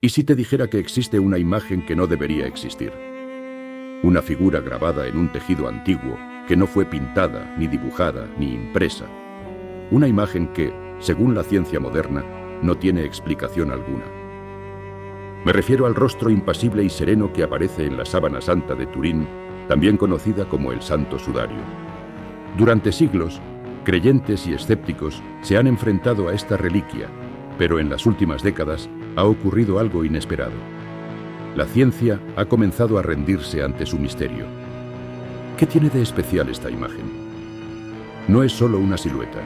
¿Y si te dijera que existe una imagen que no debería existir? Una figura grabada en un tejido antiguo que no fue pintada, ni dibujada, ni impresa. Una imagen que, según la ciencia moderna, no tiene explicación alguna. Me refiero al rostro impasible y sereno que aparece en la sábana santa de Turín, también conocida como el Santo Sudario. Durante siglos, creyentes y escépticos se han enfrentado a esta reliquia, pero en las últimas décadas ha ocurrido algo inesperado. La ciencia ha comenzado a rendirse ante su misterio. ¿Qué tiene de especial esta imagen? No es solo una silueta.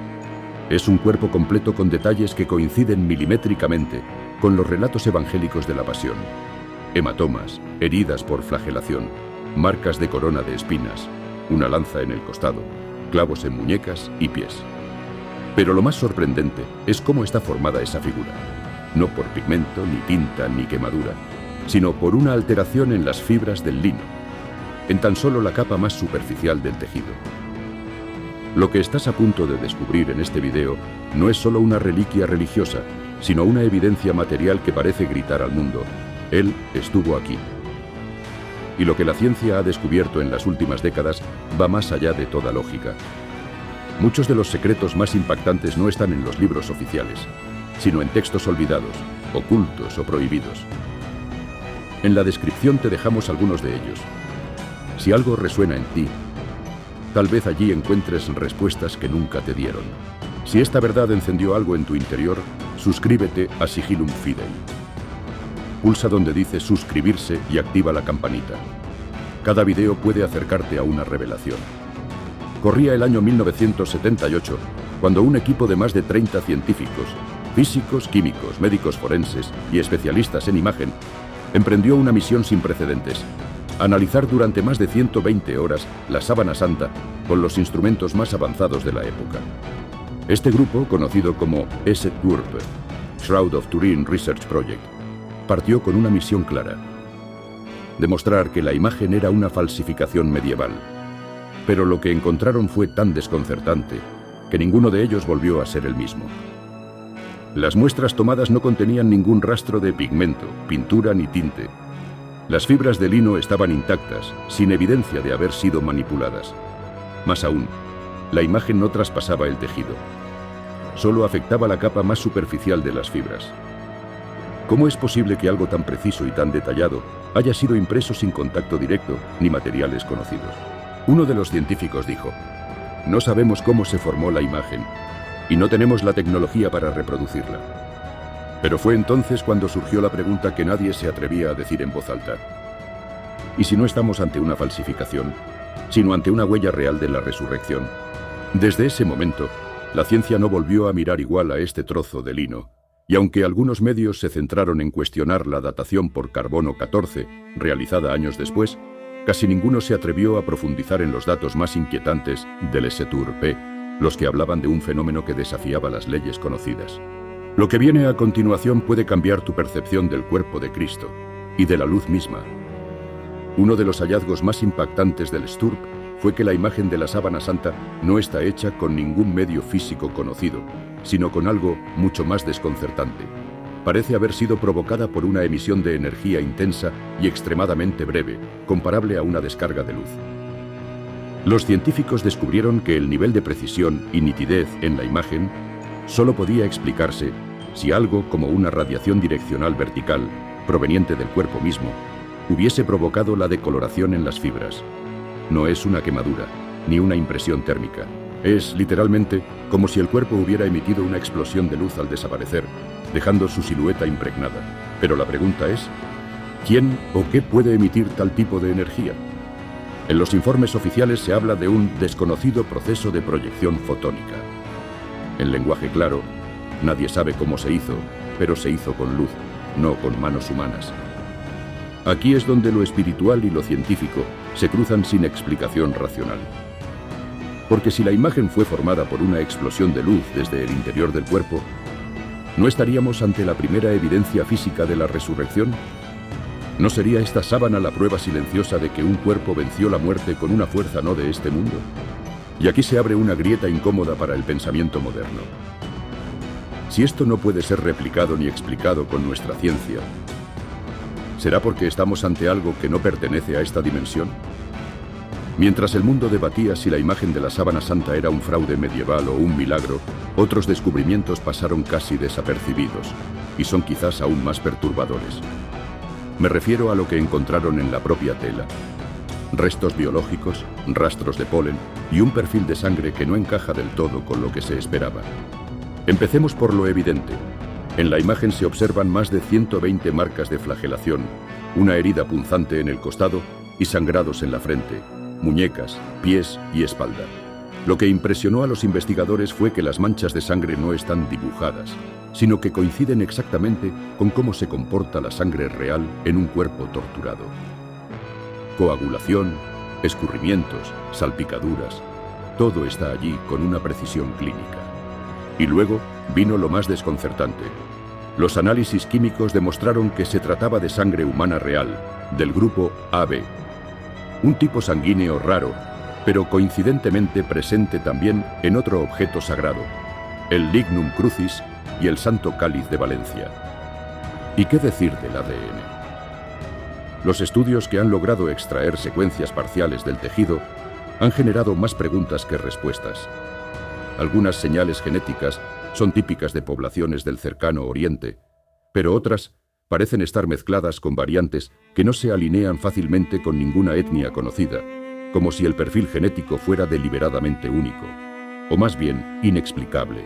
Es un cuerpo completo con detalles que coinciden milimétricamente con los relatos evangélicos de la pasión. Hematomas, heridas por flagelación, marcas de corona de espinas, una lanza en el costado, clavos en muñecas y pies. Pero lo más sorprendente es cómo está formada esa figura. No por pigmento, ni tinta, ni quemadura, sino por una alteración en las fibras del lino, en tan solo la capa más superficial del tejido. Lo que estás a punto de descubrir en este video no es solo una reliquia religiosa, sino una evidencia material que parece gritar al mundo: Él estuvo aquí. Y lo que la ciencia ha descubierto en las últimas décadas va más allá de toda lógica. Muchos de los secretos más impactantes no están en los libros oficiales, sino en textos olvidados, ocultos o prohibidos. En la descripción te dejamos algunos de ellos. Si algo resuena en ti, tal vez allí encuentres respuestas que nunca te dieron. Si esta verdad encendió algo en tu interior, suscríbete a Sigillum Fidei. Pulsa donde dice suscribirse y activa la campanita. Cada video puede acercarte a una revelación. Corría el año 1978, cuando un equipo de más de 30 científicos, físicos, químicos, médicos forenses y especialistas en imagen, emprendió una misión sin precedentes: analizar durante más de 120 horas la sábana santa con los instrumentos más avanzados de la época. Este grupo, conocido como ESETURP, Shroud of Turin Research Project, partió con una misión clara: demostrar que la imagen era una falsificación medieval. Pero lo que encontraron fue tan desconcertante que ninguno de ellos volvió a ser el mismo. Las muestras tomadas no contenían ningún rastro de pigmento, pintura ni tinte. Las fibras de lino estaban intactas, sin evidencia de haber sido manipuladas. Más aún, la imagen no traspasaba el tejido. Solo afectaba la capa más superficial de las fibras. ¿Cómo es posible que algo tan preciso y tan detallado haya sido impreso sin contacto directo ni materiales conocidos? Uno de los científicos dijo: no sabemos cómo se formó la imagen y no tenemos la tecnología para reproducirla. Pero fue entonces cuando surgió la pregunta que nadie se atrevía a decir en voz alta: ¿y si no estamos ante una falsificación, sino ante una huella real de la resurrección? Desde ese momento, la ciencia no volvió a mirar igual a este trozo de lino, y aunque algunos medios se centraron en cuestionar la datación por carbono 14, realizada años después, casi ninguno se atrevió a profundizar en los datos más inquietantes del ESETURP, los que hablaban de un fenómeno que desafiaba las leyes conocidas. Lo que viene a continuación puede cambiar tu percepción del cuerpo de Cristo y de la luz misma. Uno de los hallazgos más impactantes del STURP fue que la imagen de la sábana santa no está hecha con ningún medio físico conocido, sino con algo mucho más desconcertante. Parece haber sido provocada por una emisión de energía intensa y extremadamente breve, comparable a una descarga de luz. Los científicos descubrieron que el nivel de precisión y nitidez en la imagen solo podía explicarse si algo como una radiación direccional vertical, proveniente del cuerpo mismo, hubiese provocado la decoloración en las fibras. No es una quemadura, ni una impresión térmica. Es, literalmente, como si el cuerpo hubiera emitido una explosión de luz al desaparecer, dejando su silueta impregnada. Pero la pregunta es: ¿quién o qué puede emitir tal tipo de energía? En los informes oficiales se habla de un desconocido proceso de proyección fotónica. En lenguaje claro, nadie sabe cómo se hizo, pero se hizo con luz, no con manos humanas. Aquí es donde lo espiritual y lo científico se cruzan sin explicación racional. Porque si la imagen fue formada por una explosión de luz desde el interior del cuerpo, ¿no estaríamos ante la primera evidencia física de la resurrección? ¿No sería esta sábana la prueba silenciosa de que un cuerpo venció la muerte con una fuerza no de este mundo? Y aquí se abre una grieta incómoda para el pensamiento moderno. Si esto no puede ser replicado ni explicado con nuestra ciencia, ¿Será porque estamos ante algo que no pertenece a esta dimensión? Mientras el mundo debatía si la imagen de la sábana santa era un fraude medieval o un milagro, otros descubrimientos pasaron casi desapercibidos, y son quizás aún más perturbadores. Me refiero a lo que encontraron en la propia tela. Restos biológicos, rastros de polen y un perfil de sangre que no encaja del todo con lo que se esperaba. Empecemos por lo evidente. En la imagen se observan más de 120 marcas de flagelación, una herida punzante en el costado y sangrados en la frente, muñecas, pies y espalda. Lo que impresionó a los investigadores fue que las manchas de sangre no están dibujadas, sino que coinciden exactamente con cómo se comporta la sangre real en un cuerpo torturado. Coagulación, escurrimientos, salpicaduras, todo está allí con una precisión clínica. Y luego vino lo más desconcertante. Los análisis químicos demostraron que se trataba de sangre humana real, del grupo AB, un tipo sanguíneo raro, pero coincidentemente presente también en otro objeto sagrado, el Lignum Crucis y el Santo Cáliz de Valencia. ¿Y qué decir del ADN? Los estudios que han logrado extraer secuencias parciales del tejido han generado más preguntas que respuestas. Algunas señales genéticas son típicas de poblaciones del cercano Oriente, pero otras parecen estar mezcladas con variantes que no se alinean fácilmente con ninguna etnia conocida, como si el perfil genético fuera deliberadamente único, o más bien inexplicable.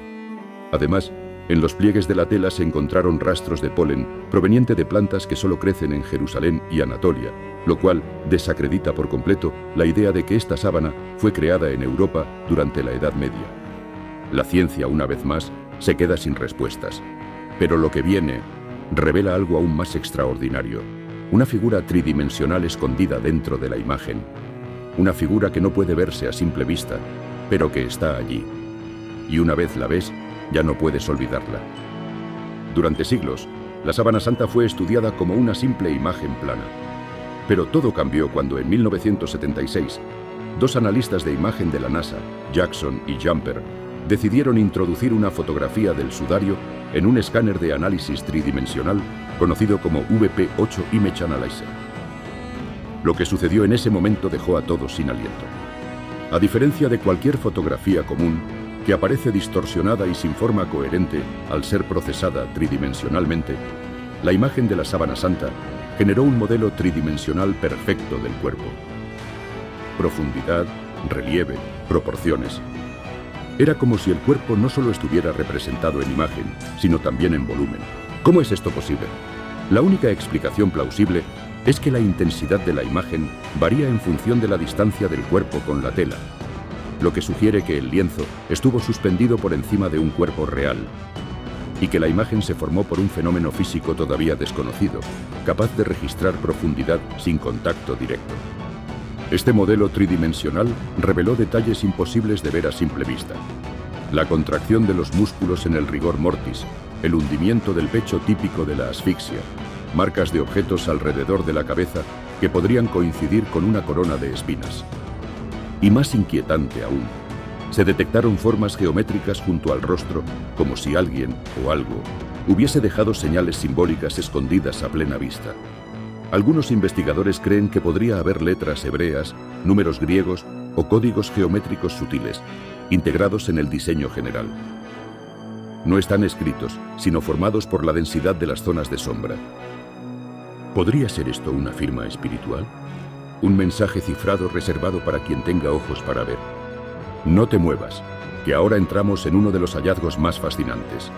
Además, en los pliegues de la tela se encontraron rastros de polen proveniente de plantas que solo crecen en Jerusalén y Anatolia, lo cual desacredita por completo la idea de que esta sábana fue creada en Europa durante la Edad Media. La ciencia, una vez más, se queda sin respuestas. Pero lo que viene revela algo aún más extraordinario, una figura tridimensional escondida dentro de la imagen. Una figura que no puede verse a simple vista, pero que está allí. Y una vez la ves, ya no puedes olvidarla. Durante siglos, la sábana santa fue estudiada como una simple imagen plana. Pero todo cambió cuando en 1976, dos analistas de imagen de la NASA, Jackson y Jumper, decidieron introducir una fotografía del sudario en un escáner de análisis tridimensional conocido como VP8 Image Analyzer. Lo que sucedió en ese momento dejó a todos sin aliento. A diferencia de cualquier fotografía común, que aparece distorsionada y sin forma coherente al ser procesada tridimensionalmente, la imagen de la sábana santa generó un modelo tridimensional perfecto del cuerpo. Profundidad, relieve, proporciones. Era como si el cuerpo no solo estuviera representado en imagen, sino también en volumen. ¿Cómo es esto posible? La única explicación plausible es que la intensidad de la imagen varía en función de la distancia del cuerpo con la tela, lo que sugiere que el lienzo estuvo suspendido por encima de un cuerpo real y que la imagen se formó por un fenómeno físico todavía desconocido, capaz de registrar profundidad sin contacto directo. Este modelo tridimensional reveló detalles imposibles de ver a simple vista. La contracción de los músculos en el rigor mortis, el hundimiento del pecho típico de la asfixia, marcas de objetos alrededor de la cabeza que podrían coincidir con una corona de espinas. Y más inquietante aún, se detectaron formas geométricas junto al rostro, como si alguien o algo hubiese dejado señales simbólicas escondidas a plena vista. Algunos investigadores creen que podría haber letras hebreas, números griegos o códigos geométricos sutiles, integrados en el diseño general. No están escritos, sino formados por la densidad de las zonas de sombra. ¿Podría ser esto una firma espiritual? Un mensaje cifrado reservado para quien tenga ojos para ver. No te muevas, que ahora entramos en uno de los hallazgos más fascinantes.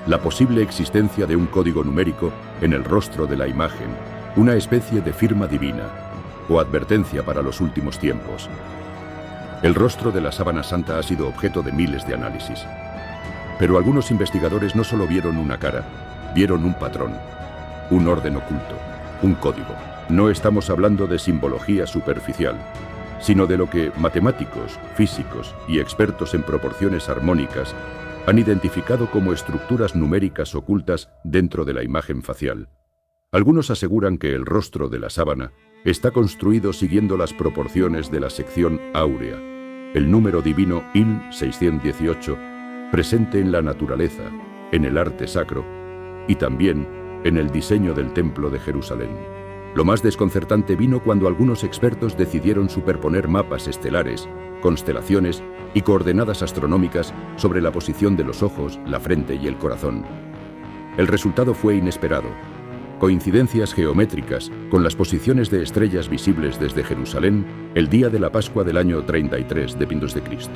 La posible existencia de un código numérico en el rostro de la imagen, una especie de firma divina o advertencia para los últimos tiempos. El rostro de la sábana santa ha sido objeto de miles de análisis. Pero algunos investigadores no solo vieron una cara, vieron un patrón, un orden oculto, un código. No estamos hablando de simbología superficial, sino de lo que matemáticos, físicos y expertos en proporciones armónicas han identificado como estructuras numéricas ocultas dentro de la imagen facial. Algunos aseguran que el rostro de la sábana está construido siguiendo las proporciones de la sección áurea, el número divino IL 618, presente en la naturaleza, en el arte sacro y también en el diseño del Templo de Jerusalén. Lo más desconcertante vino cuando algunos expertos decidieron superponer mapas estelares, constelaciones y coordenadas astronómicas sobre la posición de los ojos, la frente y el corazón. El resultado fue inesperado. Coincidencias geométricas con las posiciones de estrellas visibles desde Jerusalén el día de la Pascua del año 33 de Cristo.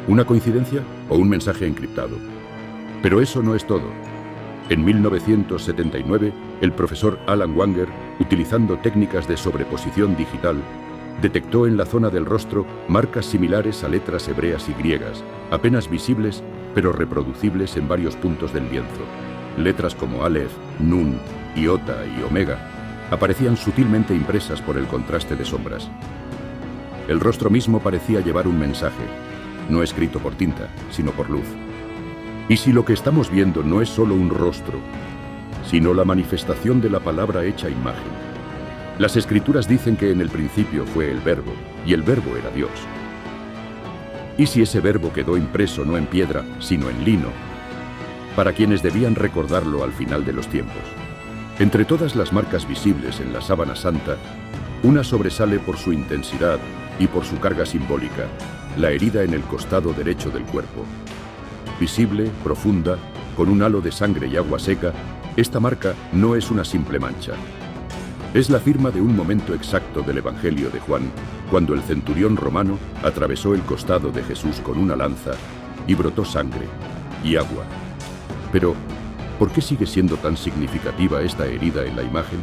¿Una coincidencia o un mensaje encriptado? Pero eso no es todo. En 1979, el profesor Alan Wanger, utilizando técnicas de sobreposición digital, detectó en la zona del rostro marcas similares a letras hebreas y griegas, apenas visibles, pero reproducibles en varios puntos del lienzo. Letras como Aleph, Nun, Iota y Omega aparecían sutilmente impresas por el contraste de sombras. El rostro mismo parecía llevar un mensaje, no escrito por tinta, sino por luz. Y si lo que estamos viendo no es solo un rostro, sino la manifestación de la palabra hecha imagen. Las Escrituras dicen que en el principio fue el Verbo, y el Verbo era Dios. ¿Y si ese Verbo quedó impreso no en piedra, sino en lino, para quienes debían recordarlo al final de los tiempos? Entre todas las marcas visibles en la sábana santa, una sobresale por su intensidad y por su carga simbólica, la herida en el costado derecho del cuerpo. Visible, profunda, con un halo de sangre y agua seca, esta marca no es una simple mancha. Es la firma de un momento exacto del Evangelio de Juan, cuando el centurión romano atravesó el costado de Jesús con una lanza y brotó sangre y agua. Pero, ¿por qué sigue siendo tan significativa esta herida en la imagen?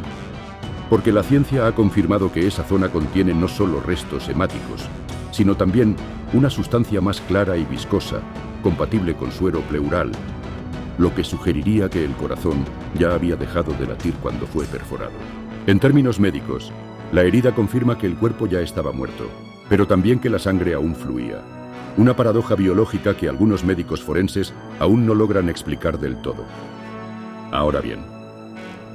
Porque la ciencia ha confirmado que esa zona contiene no solo restos hemáticos, sino también una sustancia más clara y viscosa, compatible con suero pleural, lo que sugeriría que el corazón ya había dejado de latir cuando fue perforado. En términos médicos, la herida confirma que el cuerpo ya estaba muerto, pero también que la sangre aún fluía. Una paradoja biológica que algunos médicos forenses aún no logran explicar del todo. Ahora bien,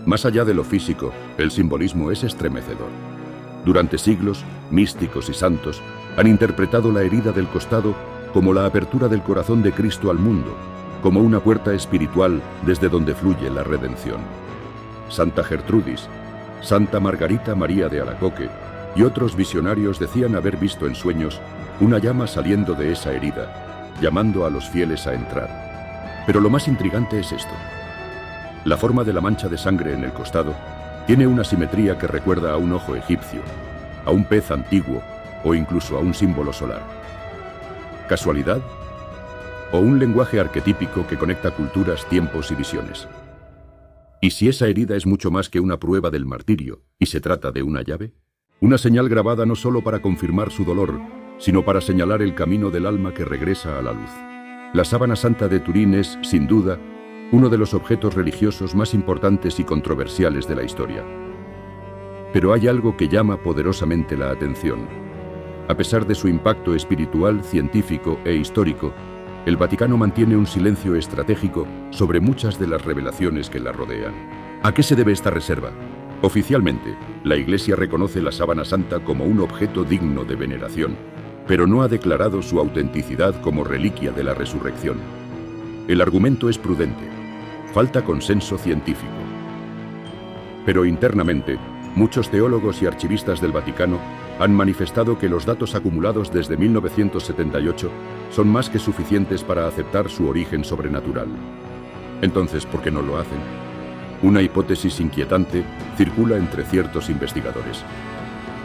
más allá de lo físico, el simbolismo es estremecedor. Durante siglos, místicos y santos han interpretado la herida del costado como la apertura del corazón de Cristo al mundo, como una puerta espiritual desde donde fluye la redención. Santa Gertrudis, Santa Margarita María de Alacoque y otros visionarios decían haber visto en sueños una llama saliendo de esa herida, llamando a los fieles a entrar. Pero lo más intrigante es esto. La forma de la mancha de sangre en el costado tiene una simetría que recuerda a un ojo egipcio, a un pez antiguo o incluso a un símbolo solar. ¿Casualidad? ¿O un lenguaje arquetípico que conecta culturas, tiempos y visiones? ¿Y si esa herida es mucho más que una prueba del martirio y se trata de una llave? Una señal grabada no solo para confirmar su dolor, sino para señalar el camino del alma que regresa a la luz. La sábana santa de Turín es, sin duda, uno de los objetos religiosos más importantes y controversiales de la historia. Pero hay algo que llama poderosamente la atención. A pesar de su impacto espiritual, científico e histórico, el Vaticano mantiene un silencio estratégico sobre muchas de las revelaciones que la rodean. ¿A qué se debe esta reserva? Oficialmente, la Iglesia reconoce la sábana santa como un objeto digno de veneración, pero no ha declarado su autenticidad como reliquia de la resurrección. El argumento es prudente. Falta consenso científico. Pero internamente, muchos teólogos y archivistas del Vaticano han manifestado que los datos acumulados desde 1978 son más que suficientes para aceptar su origen sobrenatural. Entonces, ¿por qué no lo hacen? Una hipótesis inquietante circula entre ciertos investigadores.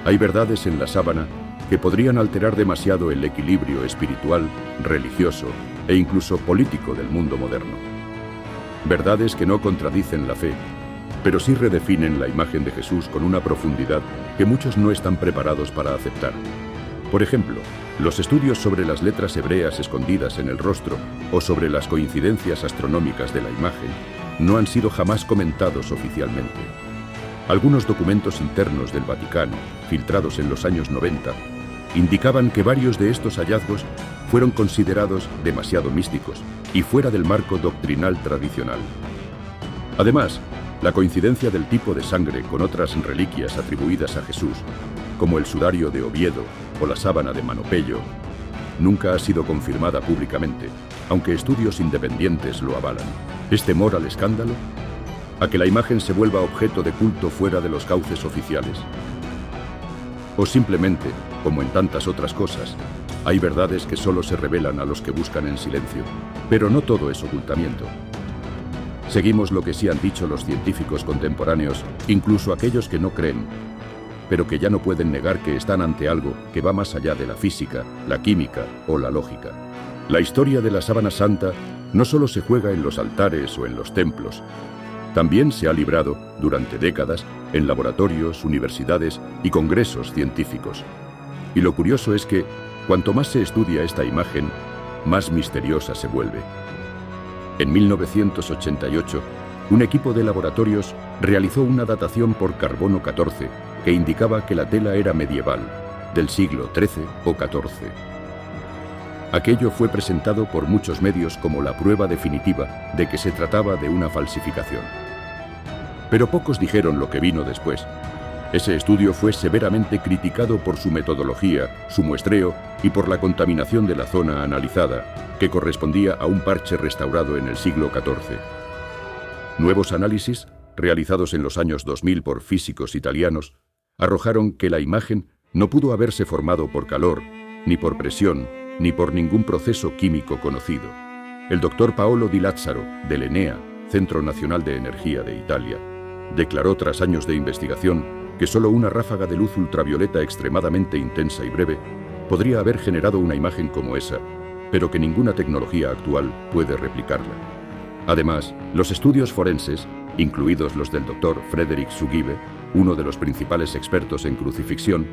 Hay verdades en la sábana que podrían alterar demasiado el equilibrio espiritual, religioso e incluso político del mundo moderno. Verdades que no contradicen la fe, pero sí redefinen la imagen de Jesús con una profundidad que muchos no están preparados para aceptar. Por ejemplo, los estudios sobre las letras hebreas escondidas en el rostro o sobre las coincidencias astronómicas de la imagen no han sido jamás comentados oficialmente. Algunos documentos internos del Vaticano, filtrados en los años 90, indicaban que varios de estos hallazgos fueron considerados demasiado místicos y fuera del marco doctrinal tradicional. Además, la coincidencia del tipo de sangre con otras reliquias atribuidas a Jesús, como el sudario de Oviedo o la sábana de Manopello, nunca ha sido confirmada públicamente, aunque estudios independientes lo avalan. ¿Es temor al escándalo? a que la imagen se vuelva objeto de culto fuera de los cauces oficiales. O simplemente, como en tantas otras cosas, hay verdades que solo se revelan a los que buscan en silencio. Pero no todo es ocultamiento. Seguimos lo que sí han dicho los científicos contemporáneos, incluso aquellos que no creen, pero que ya no pueden negar que están ante algo que va más allá de la física, la química o la lógica. La historia de la sábana santa no solo se juega en los altares o en los templos, también se ha librado, durante décadas, en laboratorios, universidades y congresos científicos. Y lo curioso es que, cuanto más se estudia esta imagen, más misteriosa se vuelve. En 1988, un equipo de laboratorios realizó una datación por carbono 14 que indicaba que la tela era medieval, del siglo XIII o XIV. Aquello fue presentado por muchos medios como la prueba definitiva de que se trataba de una falsificación. Pero pocos dijeron lo que vino después. Ese estudio fue severamente criticado por su metodología, su muestreo y por la contaminación de la zona analizada, que correspondía a un parche restaurado en el siglo XIV. Nuevos análisis, realizados en los años 2000 por físicos italianos, arrojaron que la imagen no pudo haberse formado por calor, ni por presión, ni por ningún proceso químico conocido. El doctor Paolo Di Lazzaro, del ENEA, Centro Nacional de Energía de Italia, declaró tras años de investigación que solo una ráfaga de luz ultravioleta extremadamente intensa y breve podría haber generado una imagen como esa, pero que ninguna tecnología actual puede replicarla. Además, los estudios forenses, incluidos los del doctor Frederick Sugibe, uno de los principales expertos en crucifixión,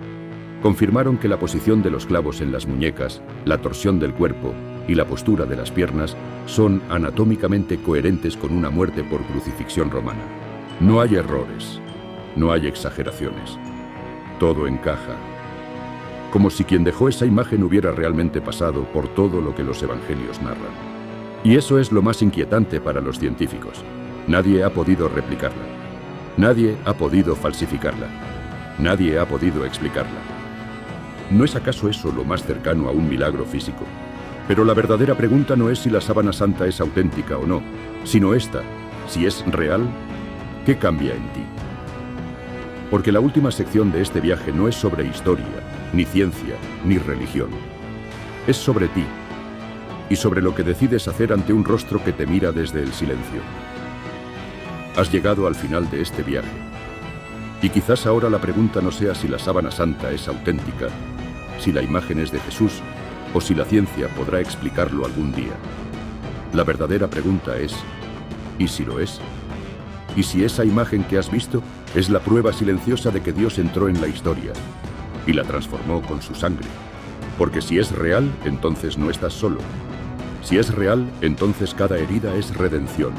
confirmaron que la posición de los clavos en las muñecas, la torsión del cuerpo y la postura de las piernas son anatómicamente coherentes con una muerte por crucifixión romana. No hay errores, no hay exageraciones. Todo encaja. Como si quien dejó esa imagen hubiera realmente pasado por todo lo que los evangelios narran. Y eso es lo más inquietante para los científicos. Nadie ha podido replicarla. Nadie ha podido falsificarla. Nadie ha podido explicarla. ¿No es acaso eso lo más cercano a un milagro físico? Pero la verdadera pregunta no es si la sábana santa es auténtica o no, sino esta: si es real, ¿qué cambia en ti? Porque la última sección de este viaje no es sobre historia, ni ciencia, ni religión. Es sobre ti, y sobre lo que decides hacer ante un rostro que te mira desde el silencio. Has llegado al final de este viaje, y quizás ahora la pregunta no sea si la sábana santa es auténtica, si la imagen es de Jesús, o si la ciencia podrá explicarlo algún día. La verdadera pregunta es: ¿y si lo es? ¿Y si esa imagen que has visto es la prueba silenciosa de que Dios entró en la historia y la transformó con su sangre? Porque si es real, entonces no estás solo. Si es real, entonces cada herida es redención.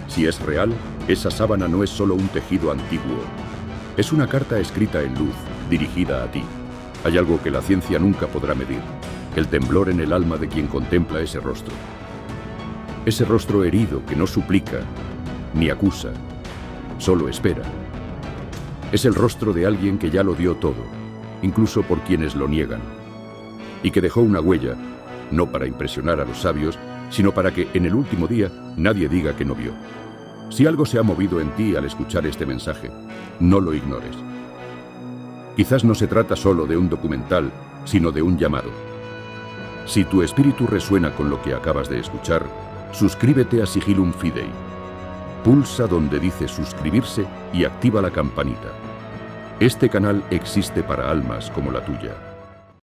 Si es real, esa sábana no es solo un tejido antiguo. Es una carta escrita en luz, dirigida a ti. Hay algo que la ciencia nunca podrá medir: el temblor en el alma de quien contempla ese rostro. Ese rostro herido que no suplica, ni acusa, solo espera. Es el rostro de alguien que ya lo dio todo, incluso por quienes lo niegan, y que dejó una huella, no para impresionar a los sabios, sino para que en el último día nadie diga que no vio. Si algo se ha movido en ti al escuchar este mensaje, no lo ignores. Quizás no se trata solo de un documental, sino de un llamado. Si tu espíritu resuena con lo que acabas de escuchar, suscríbete a Sigillum Fidei. Pulsa donde dice suscribirse y activa la campanita. Este canal existe para almas como la tuya.